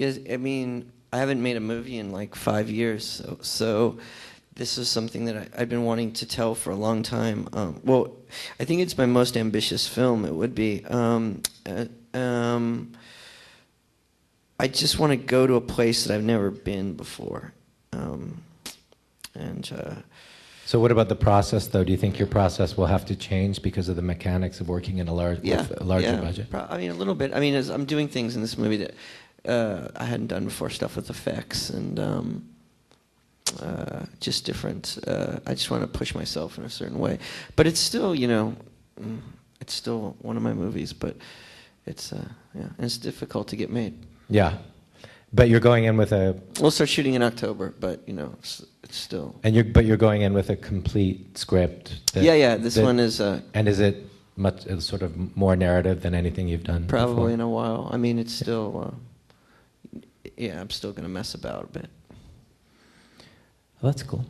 Yes, I mean, I haven't made a movie in like 5 years, so this is something that I've been wanting to tell for a long time. Well, I think it's my most ambitious film. It would be. I just want to go to a place that I've never been before, So what about the process, though? Do you think your process will have to change because of the mechanics of working in a larger budget? I mean, a little bit. I mean, as I'm doing things in this movie that I hadn't done before, stuff with effects and just different. I just want to push myself in a certain way. But it's still, it's still one of my movies, but it's it's difficult to get made. Yeah. But you're going in with a... We'll start shooting in October, but, it's still... But you're going in with a complete script. This one is... and is it much sort of more narrative than anything you've done Probably before? in a while. I mean, it's still... I'm still going to mess about a bit. Well, that's cool.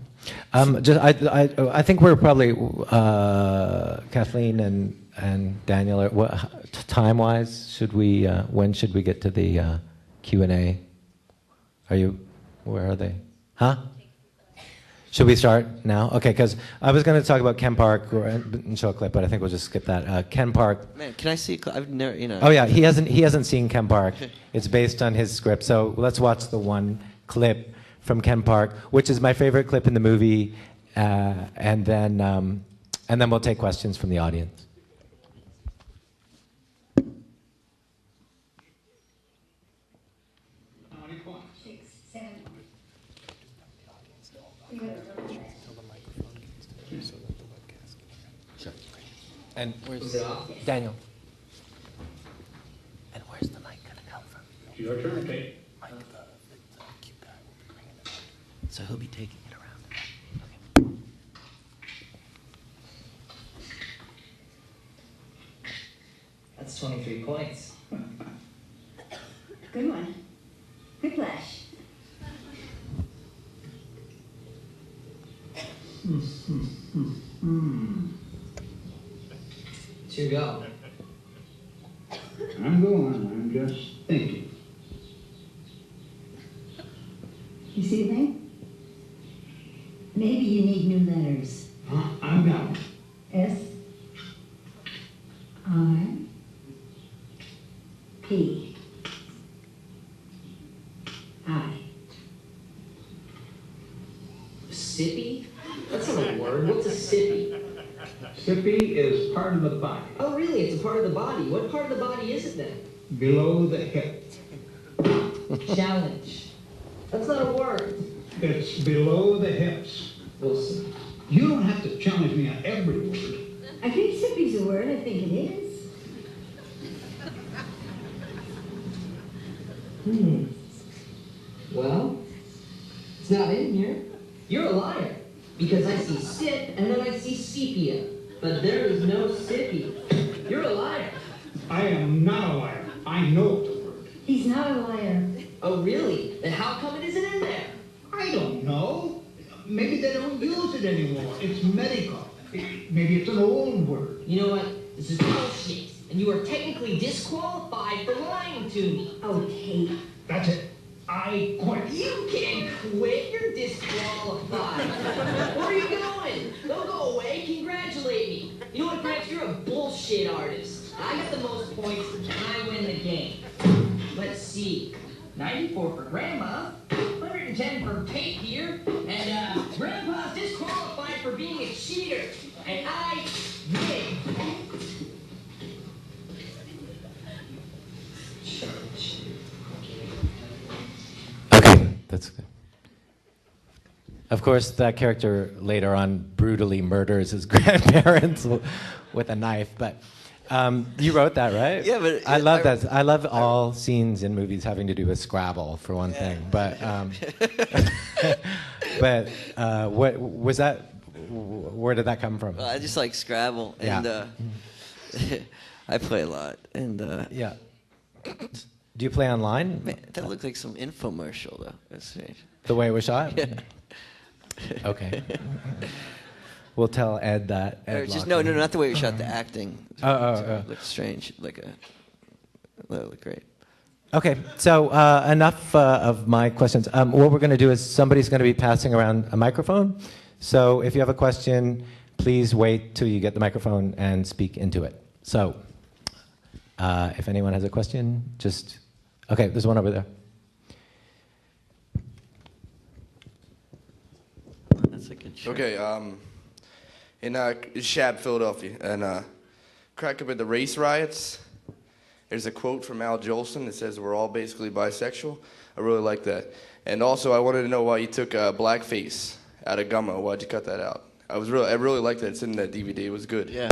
I think we're probably... Kathleen and Daniel, time-wise, when should we get to the Q&A? Where are they? Huh? Should we start now? Okay, because I was going to talk about Ken Park and show a clip, but I think we'll just skip that. Ken Park. Man, can I see a clip? I've never, Oh yeah, he hasn't seen Ken Park. It's based on his script. So let's watch the one clip from Ken Park, which is my favorite clip in the movie, and then we'll take questions from the audience. And where's Daniel? And where's the mic gonna come from? Your turn, Kate. Mike, the cute guy will be bringing it up. So he'll be taking it around. Okay. That's 23 points. Good one. Good flash. It's your go. I'm going. I'm just thinking. You see the thing? Maybe you need new letters. Huh? I'm down. S R P I. Sippy? That's not a word. What's a sippy? Sippy is part of the body. Oh, really? It's a part of the body. What part of the body is it then? Below the hip. Challenge. That's not a word. It's below the hips. Wilson. You don't have to challenge me on every word. I think sippy's a word. I think it is. Well, it's not in here. You're a liar. Because I see sip and then I see sepia. But there is no sippy. You're a liar. I am not a liar. I know it's a word. He's not a liar. Oh, really? Then how come it isn't in there? I don't know. Maybe they don't use it anymore. It's medical. Maybe it's an old word. You know what? This is bullshit. And you are technically disqualified for lying to me. Oh, Kate. That's it. I quit. You can't quit. You're disqualified. Where are you going? Don't go away. Congratulate me. You know what, Gramps? You're a bullshit artist. I got the most points, and I win the game. Let's see. 94 for Grandma, 110 for Kate here, and Grandpa's disqualified for being a cheater. And I win. That's good. Of course, that character later on brutally murders his grandparents with a knife. But you wrote that, right? Yeah, but I love that. I love all scenes in movies having to do with Scrabble, for one thing. But what was that? Where did that come from? Well, I just like Scrabble, and I play a lot. And yeah. Do you play online? Man, that looked like some infomercial, though. That's strange. The way it was shot? Yeah. Okay. We'll tell Ed that. Or just no, not the way we shot the acting. Oh. It looked strange. That looked great. Okay, so enough of my questions. What we're going to do is somebody's going to be passing around a microphone. So if you have a question, please wait till you get the microphone and speak into it. So if anyone has a question, just... Okay, there's one over there. That's a good shirt. Okay, in Shab, Philadelphia, and crack up at the race riots, there's a quote from Al Jolson that says we're all basically bisexual. I really like that. And also, I wanted to know why you took blackface out of Gummo. Why'd you cut that out? I really liked that. It's in that DVD. It was good. Yeah.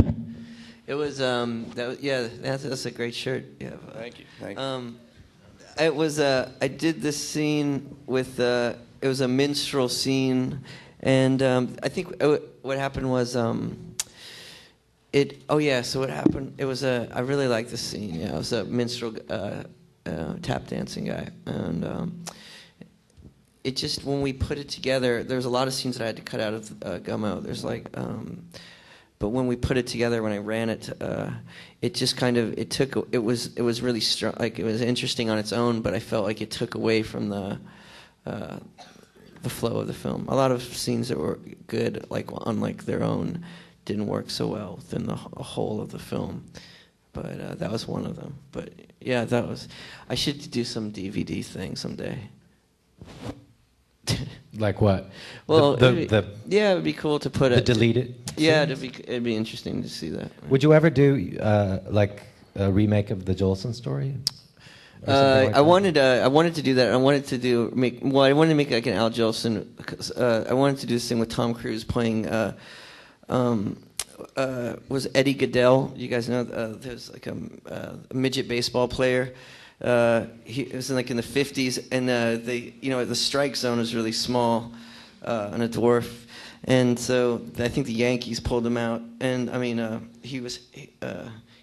It was, that's a great shirt. Yeah. Thank you. Thank you. It was, I did this scene with, it was a minstrel scene, and I think what happened was, so what happened, it was I really liked this scene, yeah, I was a minstrel tap dancing guy, and it just, when we put it together, there's a lot of scenes that I had to cut out of Gummo, there's like, but when we put it together, when I ran it, it just kind of, it was really strong, like it was interesting on its own, but I felt like it took away from the flow of the film. A lot of scenes that were good, like on like their own, didn't work so well within the whole of the film. But that was one of them. But yeah, I should do some DVD thing someday. Like what? Well, yeah, it'd be cool to put the deleted. Yeah, it'd be interesting to see that. Would you ever do like a remake of the Jolson story? I wanted to do that. I wanted to make like an Al Jolson. I wanted to do this thing with Tom Cruise playing. Was Eddie Goodell? You guys know there's like a midget baseball player. It was in the 50s, and the strike zone was really small, and a dwarf, and so I think the Yankees pulled him out, and I mean he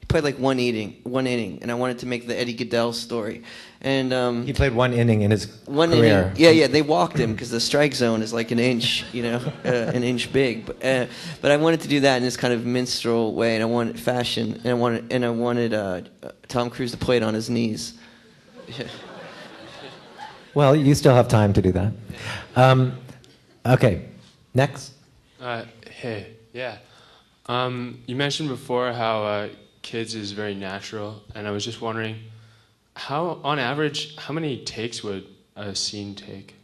played like one inning, and I wanted to make the Eddie Goodell story, and he played one inning in his career. Yeah, they walked him because the strike zone is like an inch, an inch big, but I wanted to do that in this kind of minstrel way, and I wanted fashion, and I wanted Tom Cruise to play it on his knees. Well, you still have time to do that. Okay, next. Hey, yeah. You mentioned before how kids is very natural, and I was just wondering, on average, how many takes would a scene take?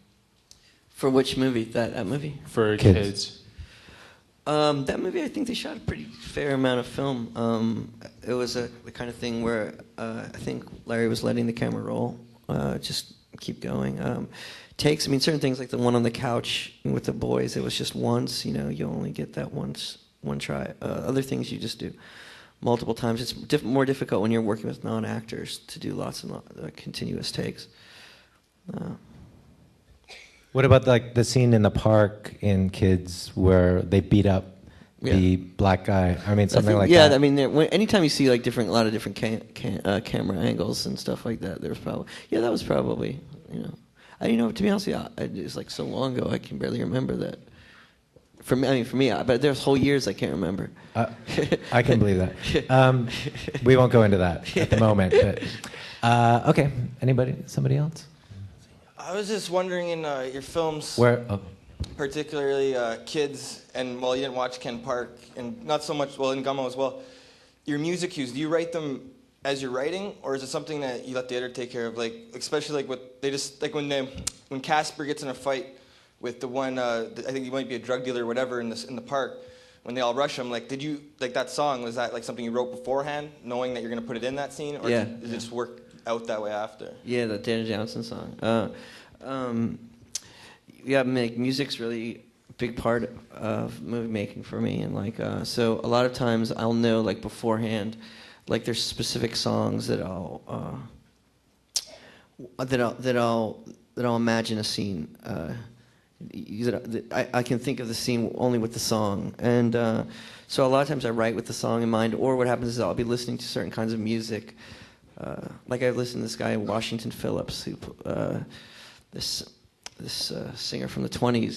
For which movie? That movie? For kids. That movie, I think they shot a pretty fair amount of film. It was the kind of thing where I think Larry was letting the camera roll, just keep going. Takes, I mean, certain things like the one on the couch with the boys, it was just once, you only get that one try. Other things you just do multiple times. It's more difficult when you're working with non-actors to do lots and continuous takes. What about like the scene in the park in Kids where they beat up the black guy? I mean, something like that. Yeah, I mean, anytime you see like a lot of different camera angles and stuff like that, there's probably that was probably I to be honest with you, it's like so long ago I can barely remember that. For me, but there's whole years I can't remember. I can believe that. We won't go into that at the moment. But okay, somebody else? I was just wondering in your films, particularly Kids, and you didn't watch Ken Park, and not so much, in Gummo as well, your music cues, do you write them as you're writing, or is it something that you let the editor take care of? Like, especially like when Casper gets in a fight with the one, I think he might be a drug dealer or whatever in the park, when they all rush him, like, did you, like that song, was that like something you wrote beforehand, knowing that you're going to put it in that scene, or did it just work out that way after? Yeah, the Dana Johnson song. Music's really a big part of movie making for me, and so a lot of times I'll know like beforehand, like there's specific songs that I'll imagine a scene. I can think of the scene only with the song, and so a lot of times I write with the song in mind. Or what happens is I'll be listening to certain kinds of music. Like I've listened to this guy Washington Phillips, who this singer from the 20s.